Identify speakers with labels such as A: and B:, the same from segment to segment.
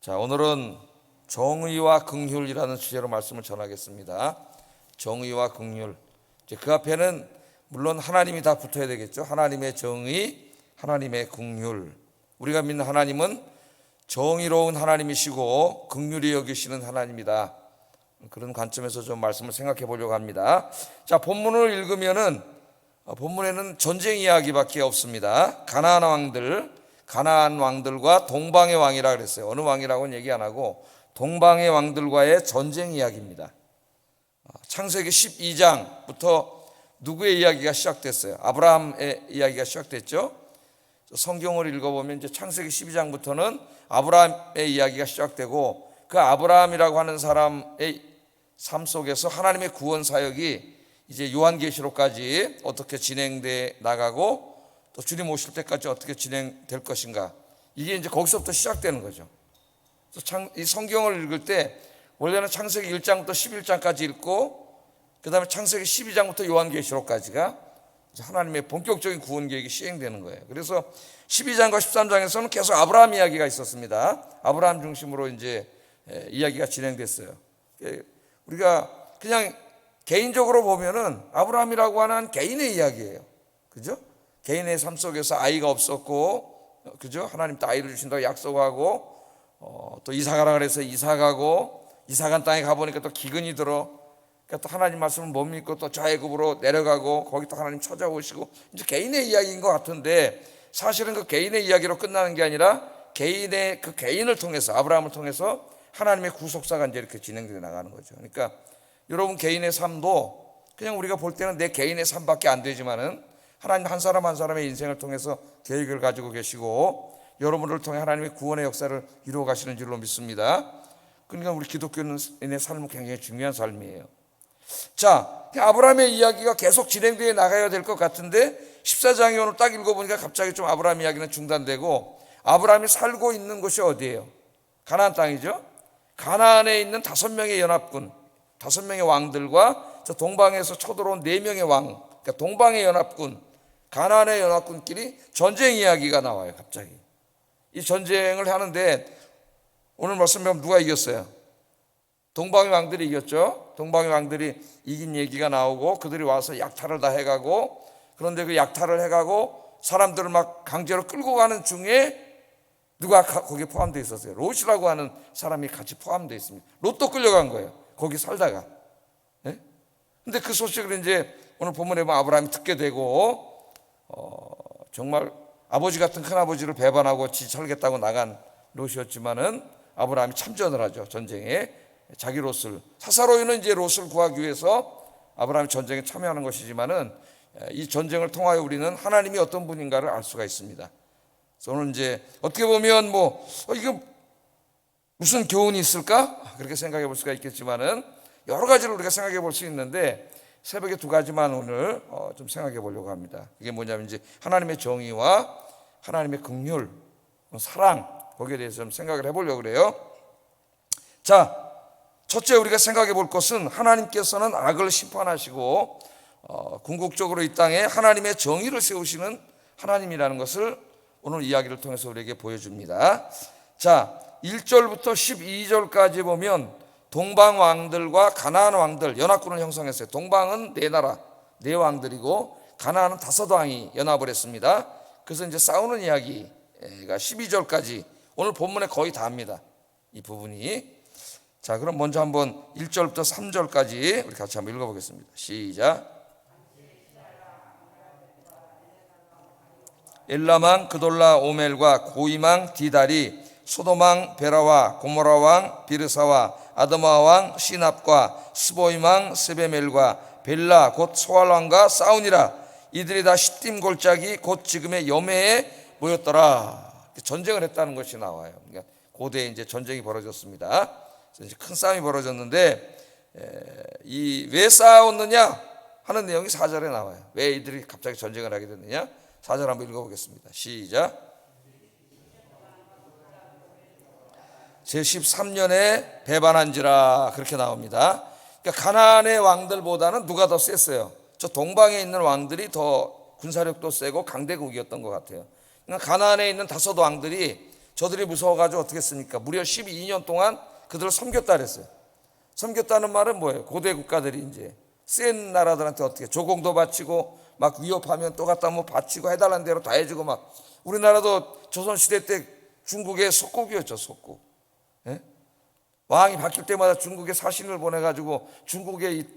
A: 자, 오늘은 정의와 긍휼이라는 주제로 말씀을 전하겠습니다. 정의와 긍휼. 그 앞에는 물론 하나님이 다 붙어야 되겠죠. 하나님의 정의, 하나님의 긍휼. 우리가 믿는 하나님은 정의로운 하나님이시고 긍휼히 여기시는 하나님이다. 그런 관점에서 좀 말씀을 생각해 보려고 합니다. 자, 본문을 읽으면은 본문에는 전쟁 이야기밖에 없습니다. 가나안 왕들과 동방의 왕이라 그랬어요. 어느 왕이라고는 얘기 안 하고 동방의 왕들과의 전쟁 이야기입니다. 창세기 12장부터 누구의 이야기가 시작됐어요? 아브라함의 이야기가 시작됐죠. 성경을 읽어보면 이제 창세기 12장부터는 아브라함의 이야기가 시작되고, 그 아브라함이라고 하는 사람의 삶 속에서 하나님의 구원 사역이 이제 요한계시록까지 어떻게 진행돼 나가고 또 주님 오실 때까지 어떻게 진행될 것인가, 이게 이제 거기서부터 시작되는 거죠. 이 성경을 읽을 때 원래는 창세기 1장부터 11장까지 읽고, 그 다음에 창세기 12장부터 요한계시록까지가 하나님의 본격적인 구원 계획이 시행되는 거예요. 그래서 12장과 13장에서는 계속 아브라함 이야기가 있었습니다. 아브라함 중심으로 이제 이야기가 진행됐어요. 우리가 그냥 개인적으로 보면은 아브라함이라고 하는 개인의 이야기예요. 그죠? 개인의 삶 속에서 아이가 없었고, 그죠? 하나님 또 아이를 주신다고 약속하고, 또 이사가라 그래서 이사가고, 이사간 땅에 가보니까 또 기근이 들어. 그러니까 또 하나님 말씀을 못 믿고 또 좌애굽으로 내려가고, 거기 또 하나님 찾아오시고, 이제 개인의 이야기인 것 같은데, 사실은 그 개인의 이야기로 끝나는 게 아니라 개인의 그 개인을 통해서, 아브라함을 통해서 하나님의 구속사가 이제 이렇게 진행되어 나가는 거죠. 그러니까 여러분 개인의 삶도 그냥 우리가 볼 때는 내 개인의 삶밖에 안 되지만은 하나님 한 사람 한 사람의 인생을 통해서 계획을 가지고 계시고 여러분을 통해 하나님의 구원의 역사를 이루어 가시는 줄로 믿습니다. 그러니까 우리 기독교인의 삶은 굉장히 중요한 삶이에요. 자, 아브라함의 이야기가 계속 진행되어 나가야 될 것 같은데 14장이 오늘 딱 읽어보니까 갑자기 좀 아브라함 이야기는 중단되고, 아브라함이 살고 있는 곳이 어디예요? 가나안 땅이죠. 가나안에 있는 5명의 연합군, 5명의 왕들과 저 동방에서 쳐들어온 4명의 왕, 그러니까 동방의 연합군, 가나안의 연합군끼리 전쟁 이야기가 나와요. 갑자기 이 전쟁을 하는데 오늘 말씀 보면 누가 이겼어요? 동방의 왕들이 이겼죠. 동방의 왕들이 이긴 얘기가 나오고, 그들이 와서 약탈을 다 해가고, 그런데 그 약탈을 해가고 사람들을 막 강제로 끌고 가는 중에 누가 거기에 포함되어 있었어요? 롯이라고 하는 사람이 같이 포함되어 있습니다. 롯도 끌려간 거예요. 거기 살다가. 네? 근데 그 소식을 이제 오늘 본문에 보면 아브라함이 듣게 되고, 정말 아버지 같은 큰아버지를 배반하고 지 살겠다고 나간 롯이었지만은 아브라함이 참전을 하죠. 전쟁에. 자기 롯을, 사사로이는 이제 롯을 구하기 위해서 아브라함이 전쟁에 참여하는 것이지만은 이 전쟁을 통하여 우리는 하나님이 어떤 분인가를 알 수가 있습니다. 그래서 오늘 이제 어떻게 보면 이거 무슨 교훈이 있을까? 그렇게 생각해 볼 수가 있겠지만은 여러 가지를 우리가 생각해 볼 수 있는데 새벽에 2가지만 오늘 좀 생각해 보려고 합니다. 이게 뭐냐면 이제 하나님의 정의와 하나님의 긍휼, 사랑, 거기에 대해서 좀 생각을 해 보려고 그래요. 자, 첫째 우리가 생각해 볼 것은 하나님께서는 악을 심판하시고 궁극적으로 이 땅에 하나님의 정의를 세우시는 하나님이라는 것을 오늘 이야기를 통해서 우리에게 보여줍니다. 자, 1절부터 12절까지 보면 동방 왕들과 가나안 왕들 연합군을 형성했어요. 동방은 4나라, 4왕들이고 가나안은 5왕이 연합을 했습니다. 그래서 이제 싸우는 이야기가 12절까지 오늘 본문에 거의 다 합니다. 이 부분이. 자, 그럼 먼저 한번 1절부터 3절까지 우리 같이 한번 읽어보겠습니다. 시작. 엘람왕 그돌라 오멜과 고임왕 디달이 소돔왕 베라와 고모라왕 비르사와 아드마왕 시납과 스보임왕 세베멜과 벨라 곧 소알왕과 싸우니라. 이들이 다 시딤 골짜기 곧 지금의 여매에 모였더라. 전쟁을 했다는 것이 나와요. 그러니까 고대에 이제 전쟁이 벌어졌습니다. 이제 큰 싸움이 벌어졌는데 왜 싸웠느냐 하는 내용이 4절에 나와요. 왜 이들이 갑자기 전쟁을 하게 됐느냐? 4절 한번 읽어보겠습니다. 시작. 제13년에 배반한지라, 그렇게 나옵니다. 그러니까 가나안의 왕들보다는 누가 더 셌어요? 저 동방에 있는 왕들이 더 군사력도 세고 강대국이었던 것 같아요. 그러니까 가나안에 있는 5 왕들이 저들이 무서워가지고 어떻게 했습니까? 무려 12년 동안 그들을 섬겼다 그랬어요. 섬겼다는 말은 뭐예요? 고대 국가들이 이제 센 나라들한테 어떻게 조공도 바치고 막 위협하면 또 갖다 뭐 바치고 해달라는 대로 다 해주고 막. 우리나라도 조선시대 때 중국의 속국이었죠. 속국. 예? 왕이 바뀔 때마다 중국에 사신을 보내가지고 중국의 이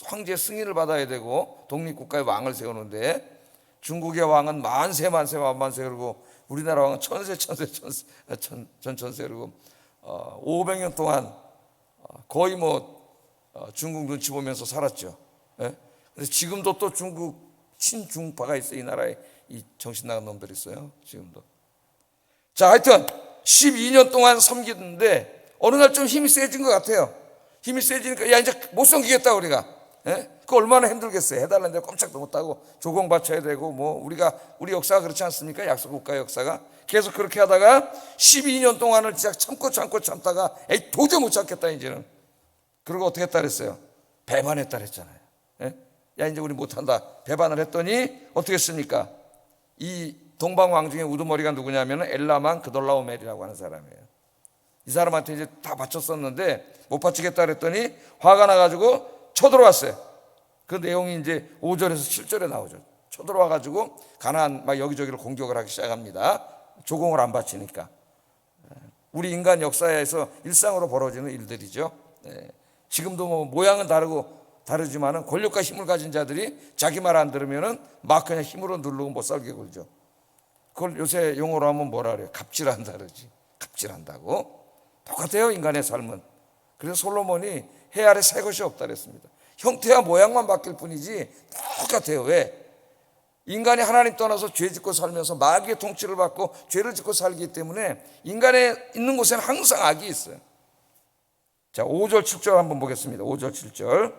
A: 황제 승인을 받아야 되고 독립국가의 왕을 세우는데, 중국의 왕은 만세 그러고 우리나라 왕은 천세 그러고 500년 동안 거의 중국 눈치 보면서 살았죠. 예? 그래서 지금도 또 중국 친중파가 있어요. 이 나라에 이 정신 나간 놈들이 있어요. 지금도. 자, 하여튼 12년 동안 섬기는데 어느 날 좀 힘이 세진 것 같아요. 힘이 세지니까 야, 이제 못 섬기겠다 우리가. 예? 그거 얼마나 힘들겠어요. 해달라는 대로 꼼짝도 못하고 조공 바쳐야 되고 우리 역사가 그렇지 않습니까? 약소국가의 역사가. 계속 그렇게 하다가 12년 동안을 진짜 참다가 에이 도저히 못 참겠다 이제는. 그리고 어떻게 했다 그랬어요? 배반했다 그랬잖아요. 예? 야, 이제 우리 못한다. 배반을 했더니 어떻게 했습니까? 이 동방왕 중에 우두머리가 누구냐면 엘라만 그돌라오멜이라고 하는 사람이에요. 이 사람한테 이제 다 바쳤었는데 못 바치겠다 그랬더니 화가 나가지고 쳐들어왔어요. 그 내용이 이제 5절에서 7절에 나오죠. 쳐들어와가지고 가나안 막 여기저기를 공격을 하기 시작합니다. 조공을 안 바치니까. 우리 인간 역사에서 일상으로 벌어지는 일들이죠. 지금도 뭐 모양은 다르지만은 권력과 힘을 가진 자들이 자기 말 안 들으면은 막 그냥 힘으로 누르고 못 살게 굴죠. 그걸 요새 용어로 하면 뭐라 그래요? 갑질한다 그러지. 갑질한다고. 똑같아요, 인간의 삶은. 그래서 솔로몬이 해 아래 새 것이 없다 그랬습니다. 형태와 모양만 바뀔 뿐이지 똑같아요. 왜? 인간이 하나님 떠나서 죄 짓고 살면서 마귀의 통치를 받고 죄를 짓고 살기 때문에 인간의 있는 곳에는 항상 악이 있어요. 자, 5절 7절 한번 보겠습니다. 5절 7절.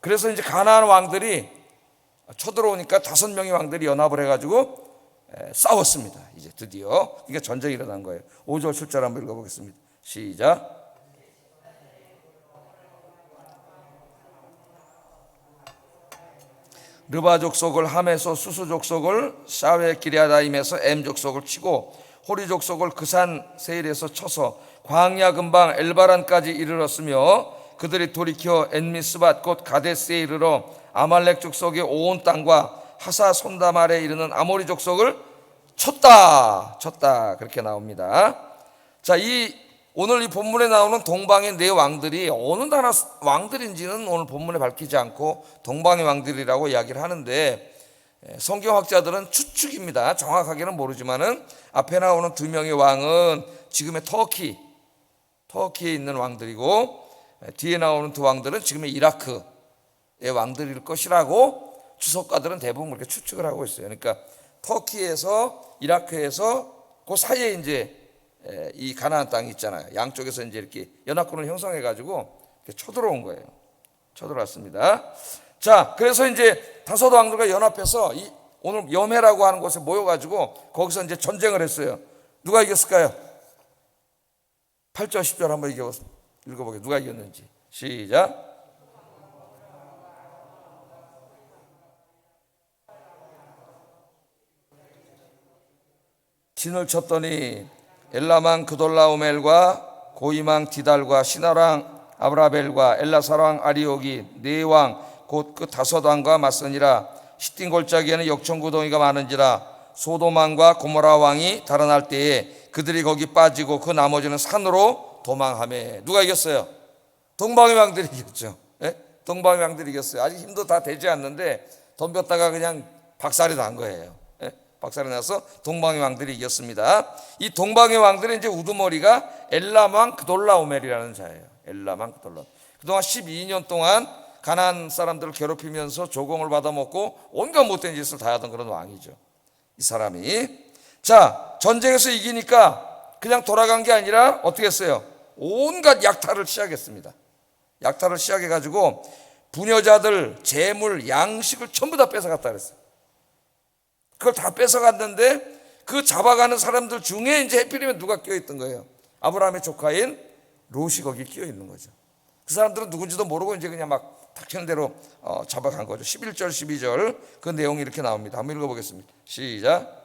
A: 그래서 이제 가나안 왕들이 쳐들어오니까 5명의 왕들이 연합을 해가지고 싸웠습니다. 이제 드디어. 그러니까 전쟁이 일어난 거예요. 5절 7절 한번 읽어보겠습니다. 시작. 르바 족속을 함에서 수수 족속을 샤웨 기랴다임에서 엠 족속을 치고 호리 족속을 그산 세일에서 쳐서 광야 근방 엘바란까지 이르렀으며 그들이 돌이켜 엔미스밭 곧 가데스에 이르러 아말렉 족속의 온 땅과 하사 손다말에 이르는 아모리 족속을 쳤다 그렇게 나옵니다. 자, 오늘 이 본문에 나오는 동방의 네 왕들이 어느 나라 왕들인지는 오늘 본문에 밝히지 않고 동방의 왕들이라고 이야기를 하는데, 성경학자들은 추측입니다. 정확하게는 모르지만은 앞에 나오는 2명의 왕은 지금의 터키에 있는 왕들이고, 뒤에 나오는 2 왕들은 지금의 이라크의 왕들일 것이라고 주석가들은 대부분 그렇게 추측을 하고 있어요. 그러니까 터키에서 이라크에서 그 사이에 이제 이 가나안 땅이 있잖아요. 양쪽에서 이제 이렇게 연합군을 형성해 가지고 쳐들어온 거예요. 쳐들어왔습니다. 자, 그래서 이제 5 왕들과 연합해서 오늘 염해라고 하는 곳에 모여 가지고 거기서 이제 전쟁을 했어요. 누가 이겼을까요? 8절 10절 한번 읽어보게요. 누가 이겼는지. 시작. 진을 쳤더니 엘라만 그돌라오멜과 고이망 디달과 시나랑 아브라벨과 엘라사랑 아리옥이 4왕 곧 그 5 왕과 맞서니라. 시딘 골짜기에는 역청구덩이가 많은지라. 소돔왕과 고모라 왕이 달아날 때에 그들이 거기 빠지고 그 나머지는 산으로 도망하매. 누가 이겼어요? 동방의 왕들이 이겼죠. 예? 동방의 왕들이 이겼어요. 아직 힘도 다 되지 않는데 덤볐다가 그냥 박살이 난 거예요. 예? 박살이 나서 동방의 왕들이 이겼습니다. 이 동방의 왕들은 이제 우두머리가 엘라만 그돌라오멜이라는 자예요. 엘라만 그돌라. 그동안 12년 동안 가나안 사람들을 괴롭히면서 조공을 받아먹고 온갖 못된 짓을 다 하던 그런 왕이죠. 이 사람이. 자, 전쟁에서 이기니까 그냥 돌아간 게 아니라 어떻게 했어요? 온갖 약탈을 시작했습니다. 약탈을 시작해가지고 부녀자들, 재물, 양식을 전부 다 뺏어갔다 그랬어요. 그걸 다 뺏어갔는데 그 잡아가는 사람들 중에 이제 해필이면 누가 끼어있던 거예요? 아브라함의 조카인 롯이 거기 끼어있는 거죠. 그 사람들은 누군지도 모르고 이제 그냥 막 닥치는 대로 잡아간 거죠. 11절 12절 그 내용이 이렇게 나옵니다. 한번 읽어보겠습니다. 시작.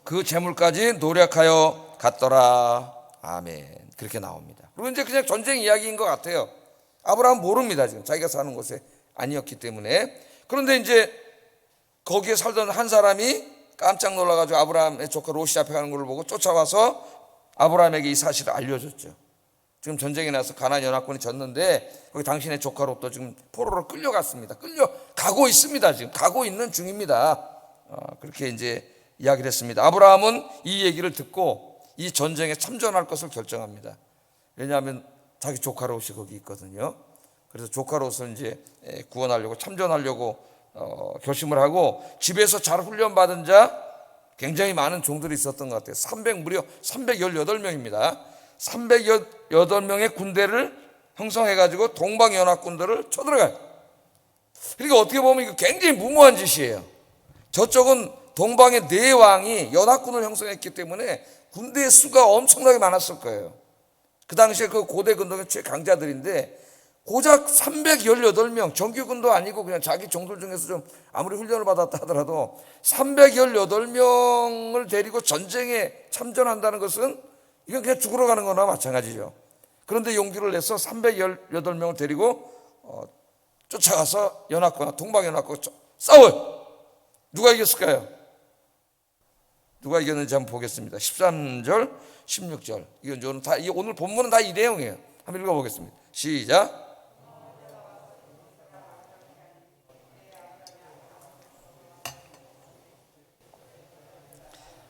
A: 그 재물까지 노력하여 갔더라. 아멘. 그렇게 나옵니다. 그리고 이제 그냥 전쟁 이야기인 것 같아요. 아브라함 모릅니다. 지금 자기가 사는 곳에 아니었기 때문에. 그런데 이제 거기에 살던 한 사람이 깜짝 놀라가지고 아브라함의 조카 롯이 잡혀가는 걸 보고 쫓아와서 아브라함에게 이 사실을 알려줬죠. 지금 전쟁이 나서 가나안 연합군이 졌는데 거기 당신의 조카 롯도 지금 포로로 끌려갔습니다. 끌려가고 있습니다. 지금 가고 있는 중입니다. 그렇게 이제 이야기를 했습니다. 아브라함은 이 얘기를 듣고 이 전쟁에 참전할 것을 결정합니다. 왜냐하면 자기 조카 롯이 거기 있거든요. 그래서 조카 롯을 이제 구원하려고 참전하려고 결심을 하고, 집에서 잘 훈련받은 자 굉장히 많은 종들이 있었던 것 같아요. 무려 318명입니다. 318명의 군대를 형성해가지고 동방연합군들을 쳐들어가요. 그러니까 어떻게 보면 이거 굉장히 무모한 짓이에요. 저쪽은 동방의 네 왕이 연합군을 형성했기 때문에 군대의 수가 엄청나게 많았을 거예요. 그 당시에 그 고대 근동의 최강자들인데 고작 318명, 정규군도 아니고 그냥 자기 종들 중에서 좀 아무리 훈련을 받았다 하더라도 318명을 데리고 전쟁에 참전한다는 것은 이건 그냥 죽으러 가는 거나 마찬가지죠. 그런데 용기를 내서 318명을 데리고 쫓아가서 연합군, 동방연합군 싸워요. 누가 이겼을까요? 누가 이겼는지 한번 보겠습니다. 13절, 16절. 이건 오늘 본문은 다 이 내용이에요. 한번 읽어보겠습니다. 시작.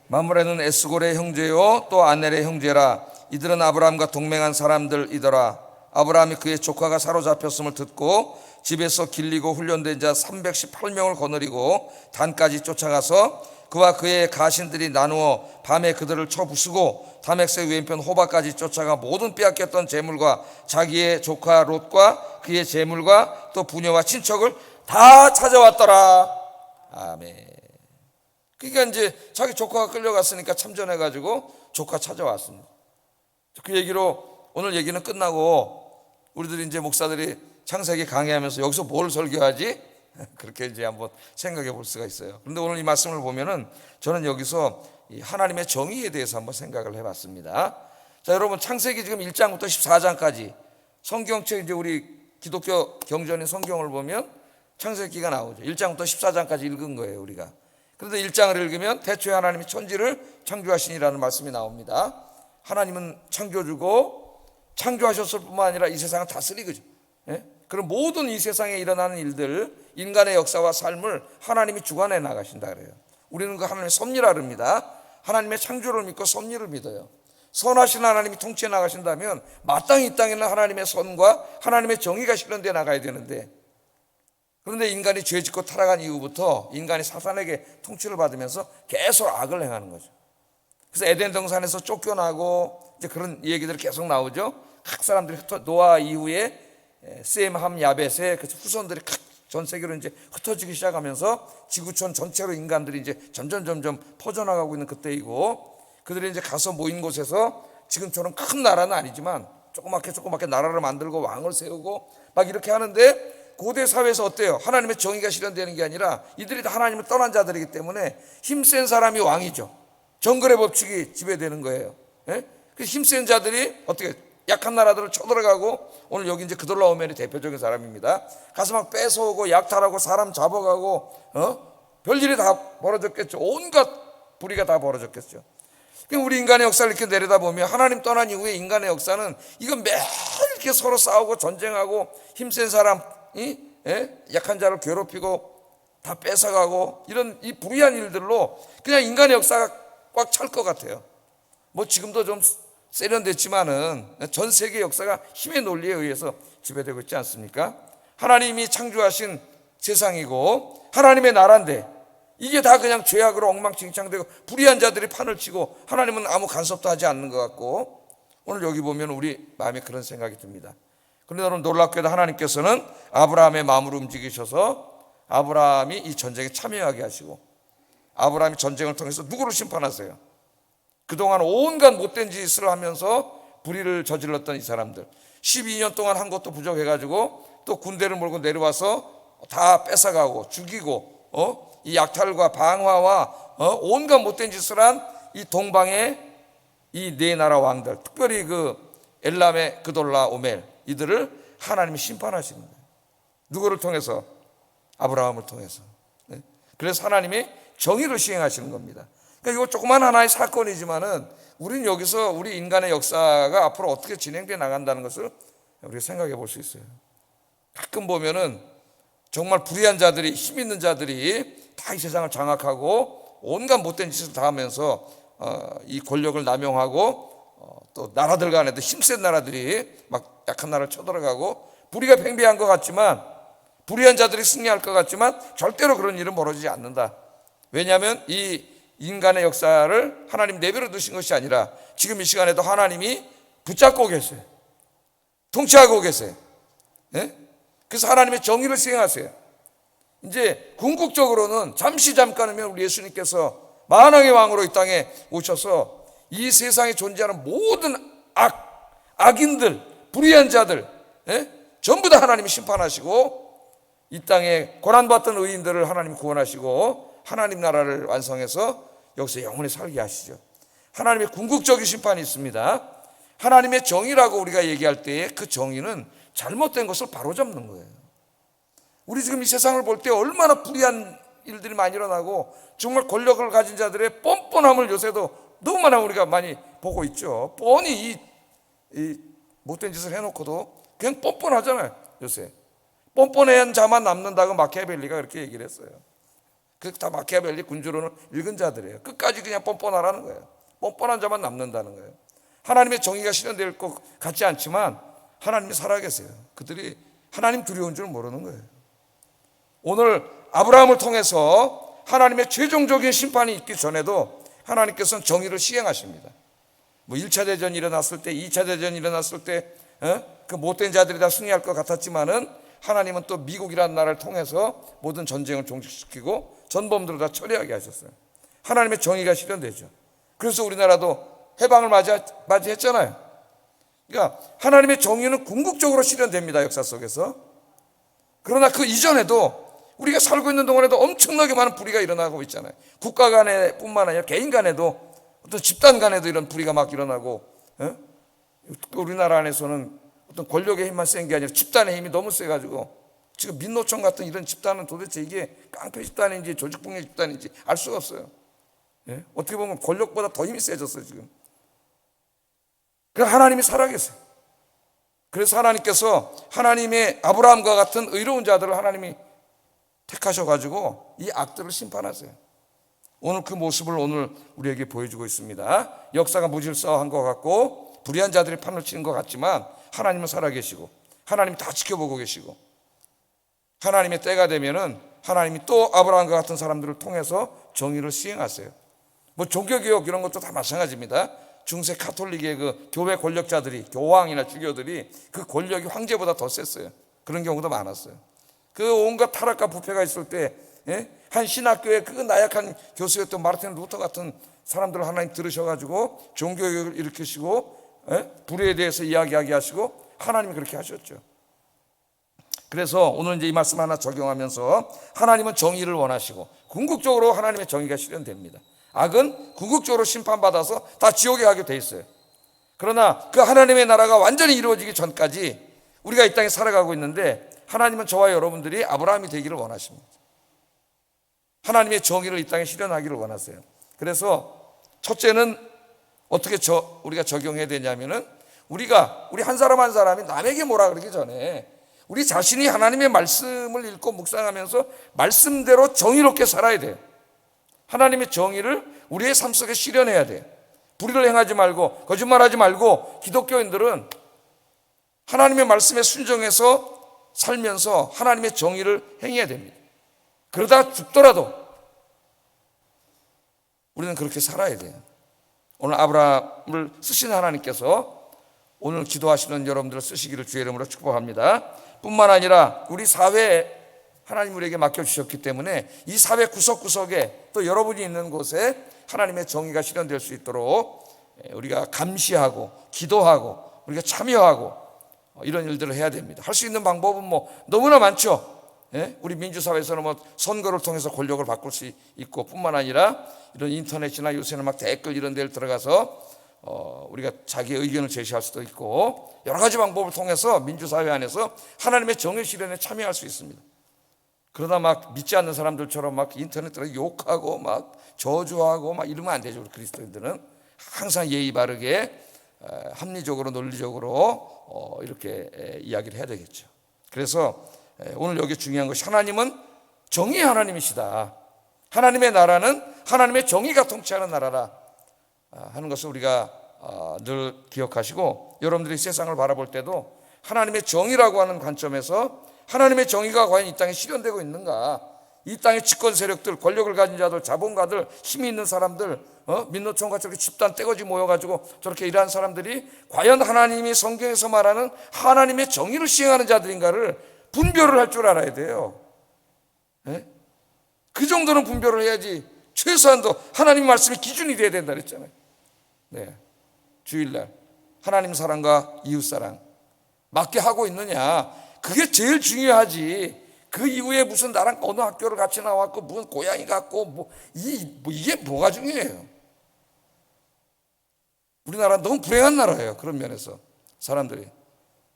A: 마므레는 에스골의 형제요 또 아넬의 형제라. 이들은 아브라함과 동맹한 사람들이더라. 아브라함이 그의 조카가 사로잡혔음을 듣고 집에서 길리고 훈련된 자 318명을 거느리고 단까지 쫓아가서 그와 그의 가신들이 나누어 밤에 그들을 쳐 부수고 다맥스의 왼편 호바까지 쫓아가 모든 빼앗겼던 재물과 자기의 조카 롯과 그의 재물과 또 부녀와 친척을 다 찾아왔더라. 아멘. 그러니까 이제 자기 조카가 끌려갔으니까 참전해가지고 조카 찾아왔습니다. 그 얘기로 오늘 얘기는 끝나고 우리들이 이제 목사들이 창세기 강의하면서 여기서 뭘 설교하지? 그렇게 이제 한번 생각해 볼 수가 있어요. 그런데 오늘 이 말씀을 보면은 저는 여기서 이 하나님의 정의에 대해서 한번 생각을 해봤습니다. 자, 여러분 창세기 지금 1장부터 14장까지 성경책 이제 우리 기독교 경전인 성경을 보면 창세기가 나오죠. 1장부터 14장까지 읽은 거예요, 우리가. 그런데 1장을 읽으면 태초에 하나님이 천지를 창조하시니라는 말씀이 나옵니다. 하나님은 창조주고 창조하셨을 뿐만 아니라 이 세상을 다스리거죠. 예? 그럼 모든 이 세상에 일어나는 일들, 인간의 역사와 삶을 하나님이 주관해 나가신다 그래요. 우리는 그 하나님의 섭리를 릅니다. 하나님의 창조를 믿고 섭리를 믿어요. 선하신 하나님이 통치해 나가신다면 마땅히 이 땅에는 하나님의 선과 하나님의 정의가 실현되어 나가야 되는데, 그런데 인간이 죄짓고 타락한 이후부터 인간이 사탄에게 통치를 받으면서 계속 악을 행하는 거죠. 그래서 에덴 동산에서 쫓겨나고 이제 그런 얘기들이 계속 나오죠. 각 사람들이 노아 이후에 셈, 함, 야벳의 그 후손들이 전 세계로 이제 흩어지기 시작하면서 지구촌 전체로 인간들이 이제 점점 퍼져나가고 있는 그때이고, 그들이 이제 가서 모인 곳에서 지금처럼 큰 나라는 아니지만 조그맣게 나라를 만들고 왕을 세우고 막 이렇게 하는데, 고대 사회에서 어때요? 하나님의 정의가 실현되는 게 아니라 이들이 다 하나님을 떠난 자들이기 때문에 힘센 사람이 왕이죠. 정글의 법칙이 지배되는 거예요. 예? 그 힘센 자들이 어떻게 약한 나라들을 쳐들어가고, 오늘 여기 이제 그돌라오멜이 대표적인 사람입니다. 가서 막 뺏어오고 약탈하고 사람 잡아가고 별일이 다 벌어졌겠죠. 온갖 불의가 다 벌어졌겠죠. 우리 인간의 역사를 이렇게 내려다보면 하나님 떠난 이후에 인간의 역사는 이건 매일 이렇게 서로 싸우고 전쟁하고 힘센 사람이 약한 자를 괴롭히고 다 뺏어가고 이런 이 불의한 일들로 그냥 인간의 역사가 꽉 찰 것 같아요. 뭐 지금도 좀 세련됐지만은 전 세계 역사가 힘의 논리에 의해서 지배되고 있지 않습니까? 하나님이 창조하신 세상이고 하나님의 나라인데 이게 다 그냥 죄악으로 엉망진창되고 불의한 자들이 판을 치고 하나님은 아무 간섭도 하지 않는 것 같고, 오늘 여기 보면 우리 마음에 그런 생각이 듭니다. 그런데 여러분 놀랍게도 하나님께서는 아브라함의 마음을 움직이셔서 아브라함이 이 전쟁에 참여하게 하시고, 아브라함이 전쟁을 통해서 누구를 심판하세요? 그동안 온갖 못된 짓을 하면서 불의를 저질렀던 이 사람들 12년 동안 한 것도 부족해가지고 또 군대를 몰고 내려와서 다 뺏어가고 죽이고 이 약탈과 방화와 온갖 못된 짓을 한 이 동방의 이 네 나라 왕들, 특별히 그 엘람의 그돌라 오멜, 이들을 하나님이 심판하시는 거예요. 누구를 통해서? 아브라함을 통해서. 그래서 하나님이 정의를 시행하시는 겁니다. 그러니까 이거 조그만 하나의 사건이지만은 우리는 여기서 우리 인간의 역사가 앞으로 어떻게 진행돼 나간다는 것을 우리가 생각해 볼 수 있어요. 가끔 보면은 정말 불의한 자들이, 힘 있는 자들이 다 이 세상을 장악하고 온갖 못된 짓을 다 하면서 이 권력을 남용하고 또 나라들 간에도 힘센 나라들이 막 약한 나라를 쳐들어가고 불의가 팽배한 것 같지만, 불의한 자들이 승리할 것 같지만 절대로 그런 일은 벌어지지 않는다. 왜냐하면 이 인간의 역사를 하나님 내버려 두신 것이 아니라 지금 이 시간에도 하나님이 붙잡고 계세요. 통치하고 계세요. 그래서 하나님의 정의를 시행하세요. 이제 궁극적으로는 잠깐이면 우리 예수님께서 만왕의 왕으로 이 땅에 오셔서 이 세상에 존재하는 모든 악인들, 불의한 자들 전부 다 하나님이 심판하시고 이 땅에 고난받던 의인들을 하나님이 구원하시고 하나님 나라를 완성해서 여기서 영원히 살게 하시죠. 하나님의 궁극적인 심판이 있습니다. 하나님의 정의라고 우리가 얘기할 때에 그 정의는 잘못된 것을 바로잡는 거예요. 우리 지금 이 세상을 볼 때 얼마나 불의한 일들이 많이 일어나고 정말 권력을 가진 자들의 뻔뻔함을 요새도 너무나 우리가 많이 보고 있죠. 뻔히 이 못된 짓을 해놓고도 그냥 뻔뻔하잖아요. 요새 뻔뻔한 자만 남는다고 마키아벨리가 그렇게 얘기를 했어요. 그 다 마키아벨리 군주론을 읽은 자들이에요. 끝까지 그냥 뻔뻔하라는 거예요. 뻔뻔한 자만 남는다는 거예요. 하나님의 정의가 실현될 것 같지 않지만 하나님이 살아계세요. 그들이 하나님 두려운 줄 모르는 거예요. 오늘 아브라함을 통해서 하나님의 최종적인 심판이 있기 전에도 하나님께서는 정의를 시행하십니다. 뭐 1차 대전이 일어났을 때, 2차 대전이 일어났을 때 그 못된 자들이 다 승리할 것 같았지만은 하나님은 또 미국이라는 나라를 통해서 모든 전쟁을 종식시키고 전범들을 다 처리하게 하셨어요. 하나님의 정의가 실현되죠. 그래서 우리나라도 해방을 맞이했잖아요. 그러니까 하나님의 정의는 궁극적으로 실현됩니다. 역사 속에서. 그러나 그 이전에도 우리가 살고 있는 동안에도 엄청나게 많은 불의가 일어나고 있잖아요. 국가 간에 뿐만 아니라 개인 간에도, 어떤 집단 간에도 이런 불의가 막 일어나고, 우리나라 안에서는 어떤 권력의 힘만 센 게 아니라 집단의 힘이 너무 세가지고 지금 민노총 같은 이런 집단은 도대체 이게 깡패 집단인지 조직폭력 집단인지 알 수가 없어요. 어떻게 보면 권력보다 더 힘이 세졌어요 지금. 그러니까 하나님이 살아계세요. 그래서 하나님께서 하나님의 아브라함과 같은 의로운 자들을 하나님이 택하셔가지고 이 악들을 심판하세요. 오늘 그 모습을 오늘 우리에게 보여주고 있습니다. 역사가 무질서한 것 같고 불의한 자들이 판을 치는 것 같지만 하나님은 살아계시고 하나님이 다 지켜보고 계시고, 하나님의 때가 되면은 하나님이 또 아브라함과 같은 사람들을 통해서 정의를 시행하세요. 뭐 종교개혁 이런 것도 다 마찬가지입니다. 중세 카톨릭의 그 교회 권력자들이, 교황이나 주교들이 그 권력이 황제보다 더 셌어요. 그런 경우도 많았어요. 그 온갖 타락과 부패가 있을 때 한 신학교의 그 나약한 교수였던 마르틴 루터 같은 사람들을 하나님 들으셔가지고 종교개혁을 일으키시고 불의에 대해서 이야기하게 하시고 하나님이 그렇게 하셨죠. 그래서 오늘 이제 이 말씀 하나 적용하면서 하나님은 정의를 원하시고 궁극적으로 하나님의 정의가 실현됩니다. 악은 궁극적으로 심판받아서 다 지옥에 가게 돼 있어요. 그러나 그 하나님의 나라가 완전히 이루어지기 전까지 우리가 이 땅에 살아가고 있는데 하나님은 저와 여러분들이 아브라함이 되기를 원하십니다. 하나님의 정의를 이 땅에 실현하기를 원하세요. 그래서 첫째는 어떻게 우리가 적용해야 되냐면은 우리 한 사람 한 사람이 남에게 뭐라 그러기 전에 우리 자신이 하나님의 말씀을 읽고 묵상하면서 말씀대로 정의롭게 살아야 돼요. 하나님의 정의를 우리의 삶 속에 실현해야 돼요. 불의를 행하지 말고 거짓말하지 말고 기독교인들은 하나님의 말씀에 순종해서 살면서 하나님의 정의를 행해야 됩니다. 그러다가 죽더라도 우리는 그렇게 살아야 돼요. 오늘 아브라함을 쓰신 하나님께서 오늘 기도하시는 여러분들을 쓰시기를 주의 이름으로 축복합니다. 뿐만 아니라 우리 사회에 하나님 우리에게 맡겨주셨기 때문에 이 사회 구석구석에 또 여러분이 있는 곳에 하나님의 정의가 실현될 수 있도록 우리가 감시하고 기도하고 우리가 참여하고 이런 일들을 해야 됩니다. 할 수 있는 방법은 뭐 너무나 많죠. 우리 민주사회에서는 뭐 선거를 통해서 권력을 바꿀 수 있고 뿐만 아니라 이런 인터넷이나 요새는 막 댓글 이런 데를 들어가서 우리가 자기 의견을 제시할 수도 있고 여러 가지 방법을 통해서 민주사회 안에서 하나님의 정의 실현에 참여할 수 있습니다. 그러다 막 믿지 않는 사람들처럼 막 인터넷으로 욕하고 막 저주하고 막 이러면 안 되죠. 우리 그리스도인들은 항상 예의 바르게 합리적으로 논리적으로 이렇게 이야기를 해야 되겠죠. 그래서 오늘 여기 중요한 것이 하나님은 정의의 하나님이시다. 하나님의 나라는 하나님의 정의가 통치하는 나라라 하는 것을 우리가 늘 기억하시고 여러분들이 세상을 바라볼 때도 하나님의 정의라고 하는 관점에서 하나님의 정의가 과연 이 땅에 실현되고 있는가, 이 땅의 집권 세력들, 권력을 가진 자들, 자본가들, 힘이 있는 사람들, 민노총과 저렇게 집단 떼거지 모여가지고 저렇게 일하는 사람들이 과연 하나님이 성경에서 말하는 하나님의 정의를 시행하는 자들인가를 분별을 할 줄 알아야 돼요. 그 정도는 분별을 해야지. 최소한도 하나님 말씀이 기준이 돼야 된다 그랬잖아요. 주일날 하나님 사랑과 이웃 사랑 맞게 하고 있느냐, 그게 제일 중요하지. 그 이후에 무슨 나랑 어느 학교를 같이 나왔고 무슨 고향이 같고 이게 뭐가 중요해요. 우리나라 너무 불행한 나라예요. 그런 면에서 사람들이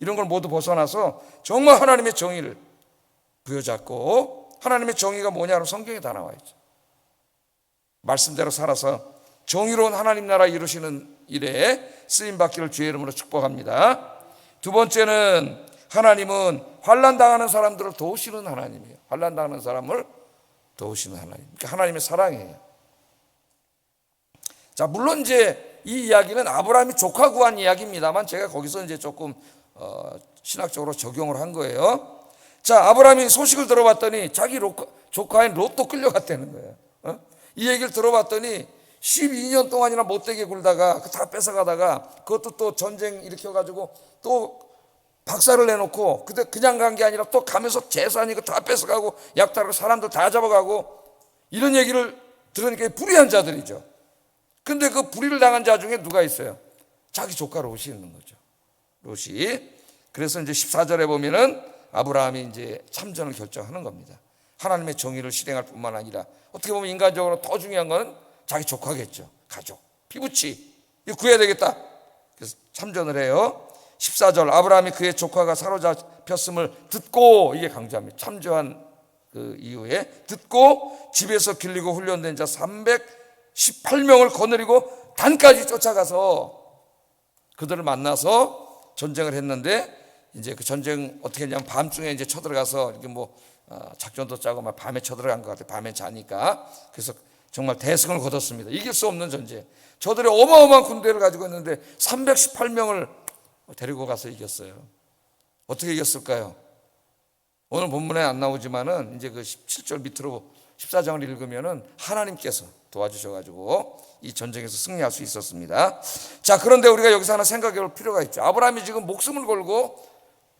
A: 이런 걸 모두 벗어나서 정말 하나님의 정의를 부여잡고, 하나님의 정의가 뭐냐로 성경에 다 나와 있죠. 말씀대로 살아서 정의로운 하나님 나라 이루시는 일에 쓰임받기를 주의 이름으로 축복합니다. 두 번째는 하나님은 환난당하는 사람들을 도우시는 하나님이에요. 환난당하는 사람을 도우시는 하나님. 그러니까 하나님의 사랑이에요. 자, 물론 이제 이 이야기는 아브라함이 조카 구한 이야기입니다만 제가 거기서 이제 조금 신학적으로 적용을 한 거예요. 자, 아브라함이 소식을 들어봤더니 자기 조카인 롯도 끌려갔다는 거예요. 이 얘기를 들어봤더니 12년 동안이나 못되게 굴다가 다 뺏어가다가 그것도 또 전쟁 일으켜가지고 또 박살을 내놓고 그냥 간 게 아니라 또 가면서 재산이고 다 뺏어가고 약탈하고 사람들 다 잡아가고 이런 얘기를 들으니까 불의한 자들이죠. 근데 그 불의를 당한 자 중에 누가 있어요? 자기 조카 롯이 있는 거죠. 롯이. 그래서 이제 14절에 보면은 아브라함이 이제 참전을 결정하는 겁니다. 하나님의 정의를 실행할 뿐만 아니라 어떻게 보면 인간적으로 더 중요한 건 자기 조카겠죠. 가족, 피부치. 이거 구해야 되겠다. 그래서 참전을 해요. 14절 아브라함이 그의 조카가 사로잡혔음을 듣고, 이게 강조합니다. 참조한 그 이후에 듣고 집에서 길리고 훈련된 자 318명을 거느리고 단까지 쫓아가서 그들을 만나서 전쟁을 했는데, 이제 그 전쟁 어떻게 했냐면 밤중에 이제 쳐들어가서 이렇게 작전도 짜고 막 밤에 쳐들어간 것 같아요. 밤에 자니까. 그래서 정말 대승을 거뒀습니다. 이길 수 없는 전쟁. 저들이 어마어마한 군대를 가지고 있는데 318명을 데리고 가서 이겼어요. 어떻게 이겼을까요? 오늘 본문에 안 나오지만은 이제 그 17절 밑으로 14장을 읽으면은 하나님께서 도와주셔가지고 이 전쟁에서 승리할 수 있었습니다. 자, 그런데 우리가 여기서 하나 생각해 볼 필요가 있죠. 아브라함이 지금 목숨을 걸고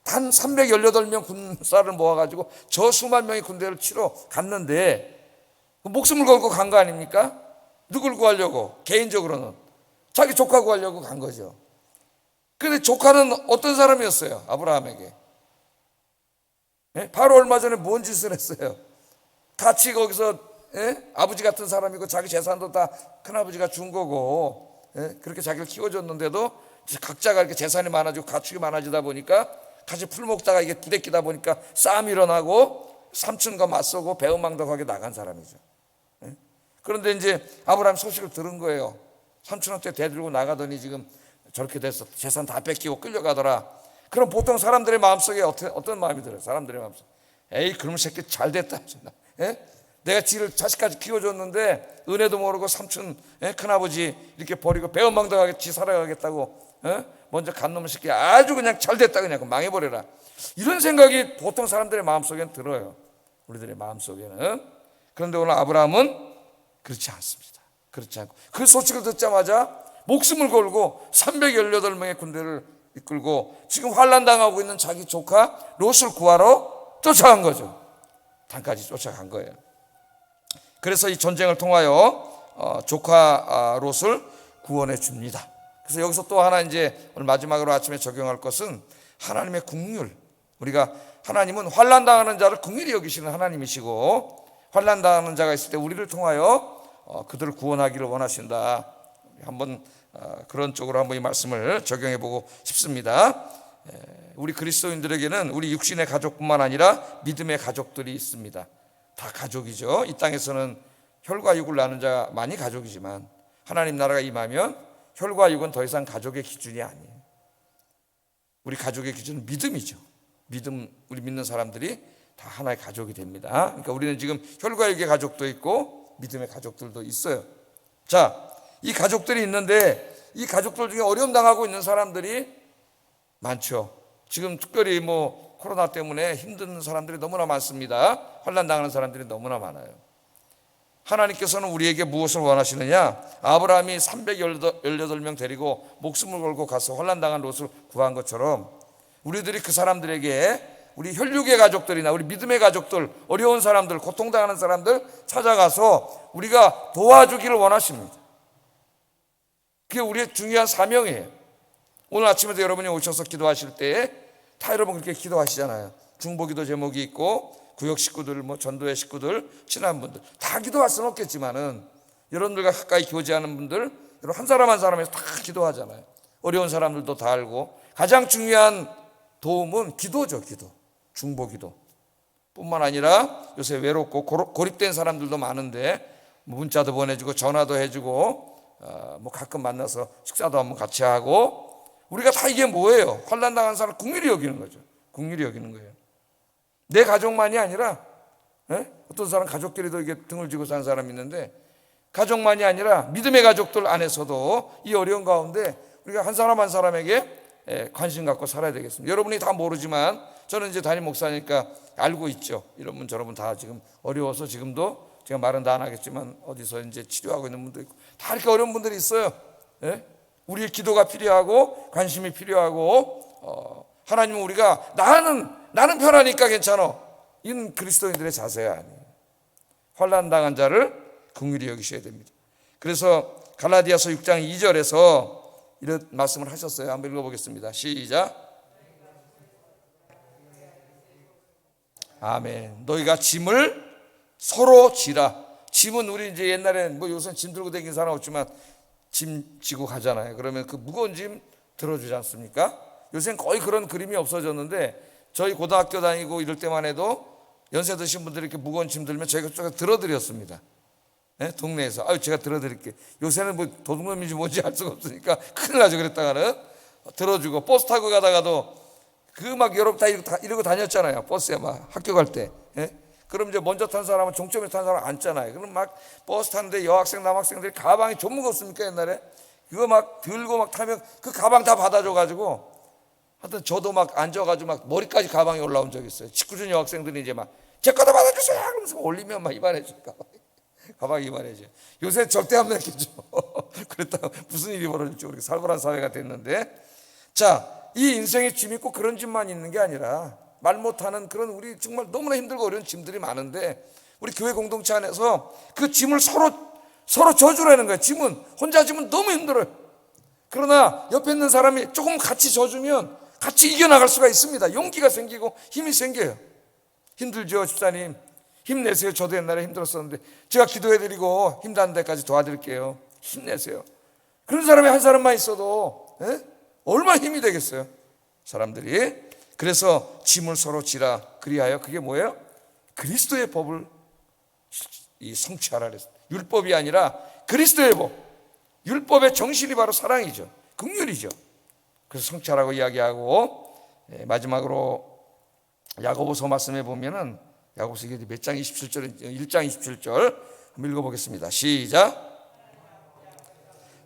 A: 단 318명 군사를 모아가지고 저 수만 명의 군대를 치러 갔는데 목숨을 걸고 간 거 아닙니까? 누굴 구하려고? 개인적으로는 자기 조카 구하려고 간 거죠. 그런데 조카는 어떤 사람이었어요? 아브라함에게. 바로 얼마 전에 뭔 짓을 했어요? 같이 거기서 아버지 같은 사람이고 자기 재산도 다 큰아버지가 준 거고 그렇게 자기를 키워줬는데도 각자가 이렇게 재산이 많아지고 가축이 많아지다 보니까 같이 풀 먹다가 이게 부대끼다 보니까 싸움이 일어나고 삼촌과 맞서고 배은망덕하게 나간 사람이죠. 그런데 이제 아브라함 소식을 들은 거예요. 삼촌한테 대들고 나가더니 지금 저렇게 돼서 재산 다 뺏기고 끌려가더라. 그럼 보통 사람들의 마음속에 어떤 마음이 들어요? 사람들의 마음속에 에이 그놈 새끼 잘 됐다. 내가 지를 자식까지 키워줬는데 은혜도 모르고 삼촌 큰아버지 이렇게 버리고 배은망덕하게 지 살아가겠다고 먼저 간 놈의 새끼 아주 그냥 잘 됐다, 그냥 망해버려라. 이런 생각이 보통 사람들의 마음속에는 들어요. 우리들의 마음속에는. 그런데 오늘 아브라함은 그렇지 않습니다. 그렇지 않고 그 소식을 듣자마자 목숨을 걸고 318명의 군대를 이끌고 지금 환난당하고 있는 자기 조카 롯을 구하러 쫓아간 거죠. 단까지 쫓아간 거예요. 그래서 이 전쟁을 통하여 조카 롯을 구원해 줍니다. 그래서 여기서 또 하나 이제 오늘 마지막으로 아침에 적용할 것은 하나님의 국률. 우리가 하나님은 환난 당하는 자를 긍휼히 여기시는 하나님이시고, 환난 당하는 자가 있을 때 우리를 통하여 그들을 구원하기를 원하신다. 한번 그런 쪽으로 한번 이 말씀을 적용해 보고 싶습니다. 우리 그리스도인들에게는 우리 육신의 가족뿐만 아니라 믿음의 가족들이 있습니다. 다 가족이죠. 이 땅에서는 혈과 육을 나눈 자가 많이 가족이지만 하나님 나라가 임하면 혈과 육은 더 이상 가족의 기준이 아니에요. 우리 가족의 기준은 믿음이죠. 믿음, 우리 믿는 사람들이 다 하나의 가족이 됩니다. 그러니까 우리는 지금 혈과 육의 가족도 있고 믿음의 가족들도 있어요. 자, 이 가족들이 있는데 이 가족들 중에 어려움 당하고 있는 사람들이 많죠. 지금 특별히 코로나 때문에 힘든 사람들이 너무나 많습니다. 환난 당하는 사람들이 너무나 많아요. 하나님께서는 우리에게 무엇을 원하시느냐? 아브라함이 318명 데리고 목숨을 걸고 가서 환난 당한 롯을 구한 것처럼 우리들이 그 사람들에게, 우리 혈육의 가족들이나 우리 믿음의 가족들, 어려운 사람들, 고통당하는 사람들 찾아가서 우리가 도와주기를 원하십니다. 그게 우리의 중요한 사명이에요. 오늘 아침에도 여러분이 오셔서 기도하실 때 다 여러분 그렇게 기도하시잖아요. 중보기도 제목이 있고 구역 식구들, 전도회 식구들, 친한 분들 다 기도할 수는 없겠지만은 여러분들과 가까이 교제하는 분들, 여러분 한 사람 한 사람에서 다 기도하잖아요. 어려운 사람들도 다 알고 가장 중요한 도움은 기도죠. 기도, 중보기도 뿐만 아니라 요새 외롭고 고립된 사람들도 많은데 문자도 보내주고 전화도 해주고 가끔 만나서 식사도 한번 같이 하고, 우리가 다 이게 뭐예요? 환난 당한 사람 긍휼히 여기는 거죠. 긍휼히 여기는 거예요. 내 가족만이 아니라, 어떤 사람 가족끼리도 이게 등을 지고 사는 사람이 있는데, 가족만이 아니라 믿음의 가족들 안에서도 이 어려운 가운데 우리가 한 사람 한 사람에게 관심 갖고 살아야 되겠습니다. 여러분이 다 모르지만 저는 이제 담임 목사니까 알고 있죠. 이런 분 저런 분 다 지금 어려워서 지금도 제가 말은 다 안 하겠지만 어디서 이제 치료하고 있는 분도 있고 다 이렇게 어려운 분들이 있어요. 우리의 기도가 필요하고 관심이 필요하고, 하나님은 우리가 나는 편하니까 괜찮아, 이는 그리스도인들의 자세가 아니에요. 환난 당한 자를 긍휼히 여기셔야 됩니다. 그래서 갈라디아서 6장 2절에서 이런 말씀을 하셨어요. 한번 읽어보겠습니다. 시작. 아멘. 너희가 짐을 서로 지라. 짐은 우리 이제 옛날에 요새 짐 들고 다니는 사람 없지만 짐 지고 가잖아요. 그러면 그 무거운 짐 들어주지 않습니까? 요새는 거의 그런 그림이 없어졌는데, 저희 고등학교 다니고 이럴 때만 해도 연세 드신 분들이 이렇게 무거운 짐 들면 저희가 쭉 들어드렸습니다. 동네에서 제가 들어드릴게요. 요새는 도둑놈인지 뭔지 알 수가 없으니까 큰일 나죠. 그랬다가는 들어주고, 버스 타고 가다가도 여러분 다 이러고 다녔잖아요. 버스에 학교 갈 때. 그럼 이제 먼저 탄 사람은 종점에 탄 사람 앉잖아요. 그럼 버스 타는데 여학생 남학생들이 가방이 좀 무겁습니까? 옛날에 그거 들고 타면 그 가방 다 받아줘가지고, 하여튼 저도 앉아가지고 머리까지 가방이 올라온 적이 있어요. 직구준 여학생들이 이제 제 거다 받아주세요 그러면서 올리면 이만해져요. 가방이 이만해져요. 요새 절대 안 맡기죠. 그랬다가 무슨 일이 벌어질지 우리가 살벌한 사회가 됐는데, 자, 이 인생의 짐이 꼭 그런 짐만 있는 게 아니라 말 못하는 그런 우리 정말 너무나 힘들고 어려운 짐들이 많은데, 우리 교회 공동체 안에서 그 짐을 서로 져주라는 거예요. 혼자 짐은 너무 힘들어요. 그러나 옆에 있는 사람이 조금 같이 져주면 같이 이겨나갈 수가 있습니다. 용기가 생기고 힘이 생겨요. 힘들죠, 집사님? 힘내세요. 저도 옛날에 힘들었었는데 제가 기도해드리고 힘닿는 데까지 도와드릴게요. 힘내세요. 그런 사람이 한 사람만 있어도 얼마나 힘이 되겠어요, 사람들이. 그래서 짐을 서로 지라. 그리하여 그게 뭐예요? 그리스도의 법을 성취하라 그랬어요. 율법이 아니라 그리스도의 법. 율법의 정신이 바로 사랑이죠. 긍휼이죠. 그래서 성취하라고 이야기하고, 마지막으로 야고보서 말씀해 보면은, 야고보서 이게 몇 장 27절, 1장 27절 한번 읽어보겠습니다. 시작.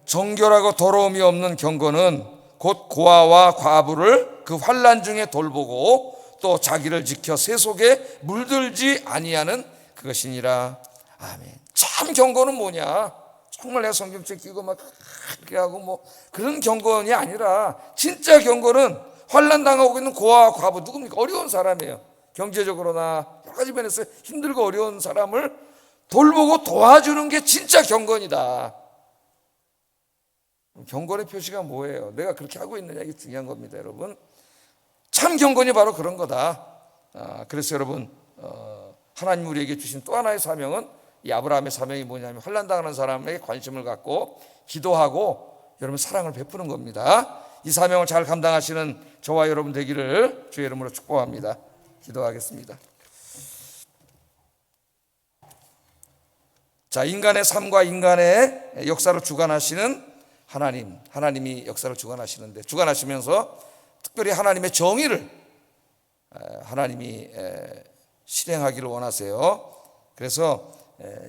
A: 정결하고 더러움이 없는 경건은 곧 고아와 과부를 그 환난 중에 돌보고 또 자기를 지켜 세속에 물들지 아니하는 그것이니라. 아멘. 참 경건은 뭐냐? 정말 내가 성경책 끼고 이렇게 하고 그런 경건이 아니라, 진짜 경건은 환난 당하고 있는 고아와 과부, 누굽니까? 어려운 사람이에요. 경제적으로나 여러 가지 면에서 힘들고 어려운 사람을 돌보고 도와주는 게 진짜 경건이다. 경건의 표시가 뭐예요? 내가 그렇게 하고 있느냐, 이게 중요한 겁니다, 여러분. 참 경건이 바로 그런 거다. 그래서 여러분 하나님 우리에게 주신 또 하나의 사명은 이 아브라함의 사명이 뭐냐면 환난당하는 사람에게 관심을 갖고 기도하고 여러분 사랑을 베푸는 겁니다. 이 사명을 잘 감당하시는 저와 여러분 되기를 주의 이름으로 축복합니다. 기도하겠습니다. 자, 인간의 삶과 인간의 역사를 주관하시는 하나님이 역사를 주관하시면서 특별히 하나님의 정의를 하나님이 실행하기를 원하세요. 그래서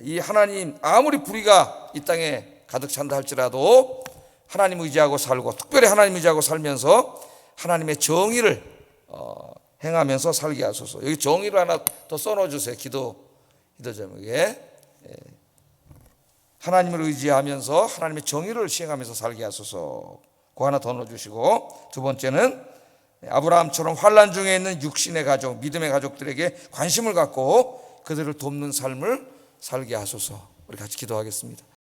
A: 이 하나님 아무리 불의가 이 땅에 가득 찬다 할지라도 하나님 의지하고 살고 특별히 하나님 의지하고 살면서 하나님의 정의를 행하면서 살게 하소서. 여기 정의를 하나 더 써놓아 주세요. 기도 제목에 하나님을 의지하면서 하나님의 정의를 시행하면서 살게 하소서. 그거 하나 더 넣어주시고, 두 번째는 아브라함처럼 환난 중에 있는 육신의 가족, 믿음의 가족들에게 관심을 갖고 그들을 돕는 삶을 살게 하소서. 우리 같이 기도하겠습니다.